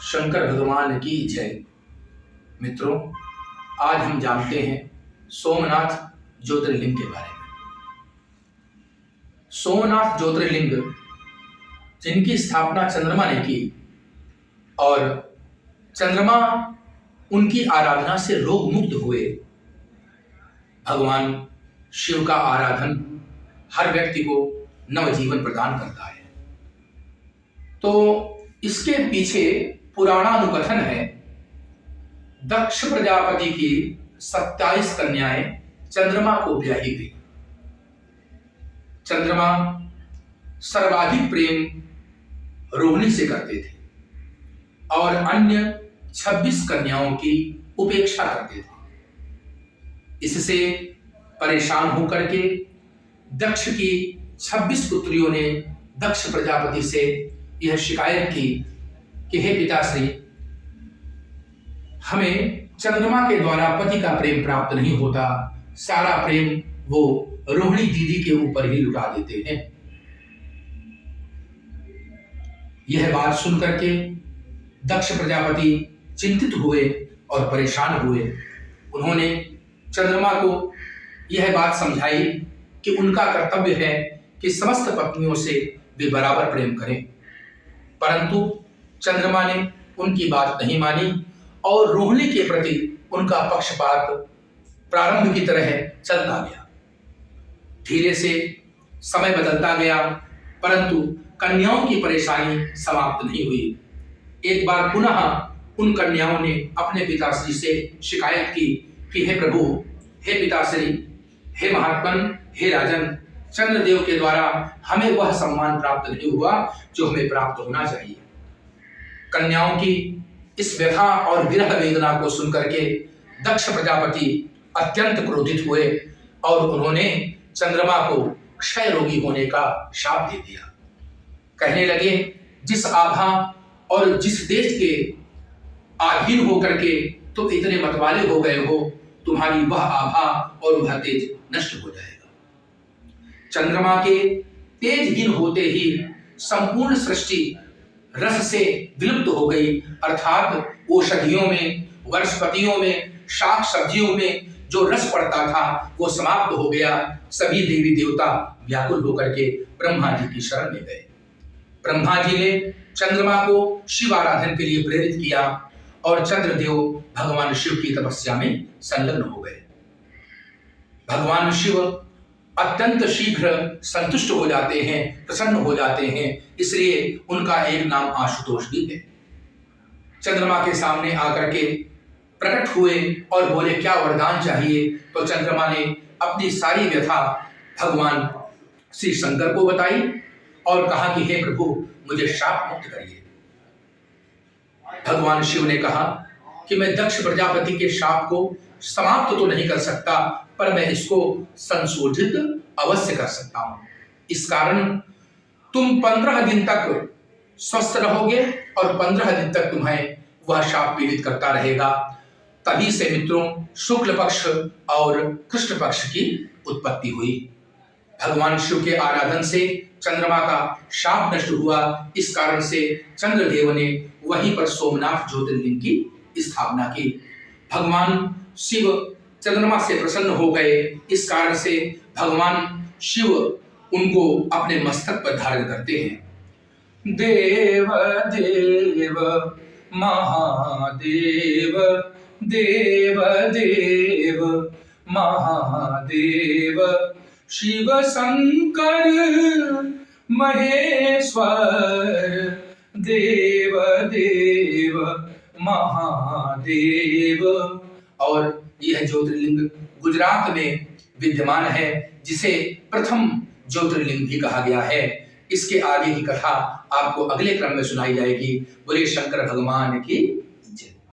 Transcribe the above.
शंकर भगवान की जय। मित्रों, आज हम जानते हैं सोमनाथ ज्योतिर्लिंग के बारे में। सोमनाथ ज्योतिर्लिंग जिनकी स्थापना चंद्रमा ने की और चंद्रमा उनकी आराधना से रोग मुक्त हुए। भगवान शिव का आराधन हर व्यक्ति को नवजीवन प्रदान करता है। तो इसके पीछे पुराणानुकथन है। दक्ष प्रजापति की 27 कन्याएं चंद्रमा को ब्याही गई। चंद्रमा सर्वाधिक प्रेम रोहिणी से करते थे और अन्य 26 कन्याओं की उपेक्षा करते थे। इससे परेशान होकर के दक्ष की 26 पुत्रियों ने दक्ष प्रजापति से यह शिकायत की कि हे पिताश्री, हमें चंद्रमा के द्वारा पति का प्रेम प्राप्त नहीं होता, सारा प्रेम वो रोहिणी दीदी के ऊपर ही लुटा देते हैं। यह बात सुनकर के दक्ष प्रजापति चिंतित हुए और परेशान हुए। उन्होंने चंद्रमा को यह बात समझाई कि उनका कर्तव्य है कि समस्त पत्नियों से वे बराबर प्रेम करें, परंतु चंद्रमा ने उनकी बात नहीं मानी और रोहिणी के प्रति उनका पक्षपात प्रारंभ की तरह चलता गया। धीरे से समय बदलता गया, परंतु कन्याओं की परेशानी समाप्त नहीं हुई। एक बार पुनः उन कन्याओं ने अपने पिताश्री से शिकायत की कि हे प्रभु, हे पिताश्री, हे महात्मन, हे राजन, चंद्रदेव के द्वारा हमें वह सम्मान प्राप्त नहीं हुआ जो हमें प्राप्त होना चाहिए। कन्याओं की इस व्यथा और विरह वेदना को सुनकर के दक्ष प्रजापति अत्यंत क्रोधित हुए और उन्होंने चंद्रमा को क्षय रोगी होने का शाप दे दिया। कहने लगे, जिस आभा और जिस देश के अधीन होकर के तुम इतने मतवाले हो गए हो, तुम्हारी वह आभा और वह तेज नष्ट हो जाएगा। चंद्रमा के तेजहीन होते ही संपूर्ण सृष्टि रस से विलुप्त हो गई, अर्थात औषधियों में, वनस्पतियों में, शाक सब्जियों में जो रस पड़ता था वो समाप्त हो गया। सभी देवी देवता व्याकुल होकर के ब्रह्मा जी की शरण में गए। ब्रह्मा जी ने चंद्रमा को शिव आराधन के लिए प्रेरित किया और चंद्रदेव भगवान शिव की तपस्या में संलग्न हो गए। भगवान शिव अत्यंत शीघ्र संतुष्ट हो जाते हैं, प्रसन्न हो जाते हैं, इसलिए उनका एक नाम आशुतोष भी है। चंद्रमा के सामने आकर के प्रकट हुए और बोले, क्या वरदान चाहिए? तो चंद्रमा ने अपनी सारी व्यथा भगवान श्री शंकर को बताई और कहा कि हे प्रभु, मुझे शाप मुक्त करिए। भगवान शिव ने कहा कि मैं दक्ष प्रजापति के शाप को समाप्त तो नहीं कर सकता, पर मैं इसको संशोधित अवश्य कर सकता हूं। इस कारण तुम 15 दिन तक स्वस्थ रहोगे और 15 दिन तक तुम्हें वह शाप पीड़ित करता रहेगा। तभी से मित्रों शुक्ल पक्ष और कृष्ण पक्ष की उत्पत्ति हुई। भगवान शिव के आराधन से चंद्रमा का शाप नष्ट हुआ। इस कारण से चंद्रदेव ने वहीं पर सोमनाथ ज्योतिर्लिंग की स्थापना की। भगवान शिव चंद्रमा से प्रसन्न हो गए। इस कारण से भगवान शिव उनको अपने मस्तक पर धारण करते हैं। देव देव महादेव, देव देव महादेव, शिव शंकर महेश्वर, देव देव महादेव। और यह ज्योतिर्लिंग गुजरात में विद्यमान है, जिसे प्रथम ज्योतिर्लिंग भी कहा गया है। इसके आगे की कथा आपको अगले क्रम में सुनाई जाएगी। बोले शंकर भगवान की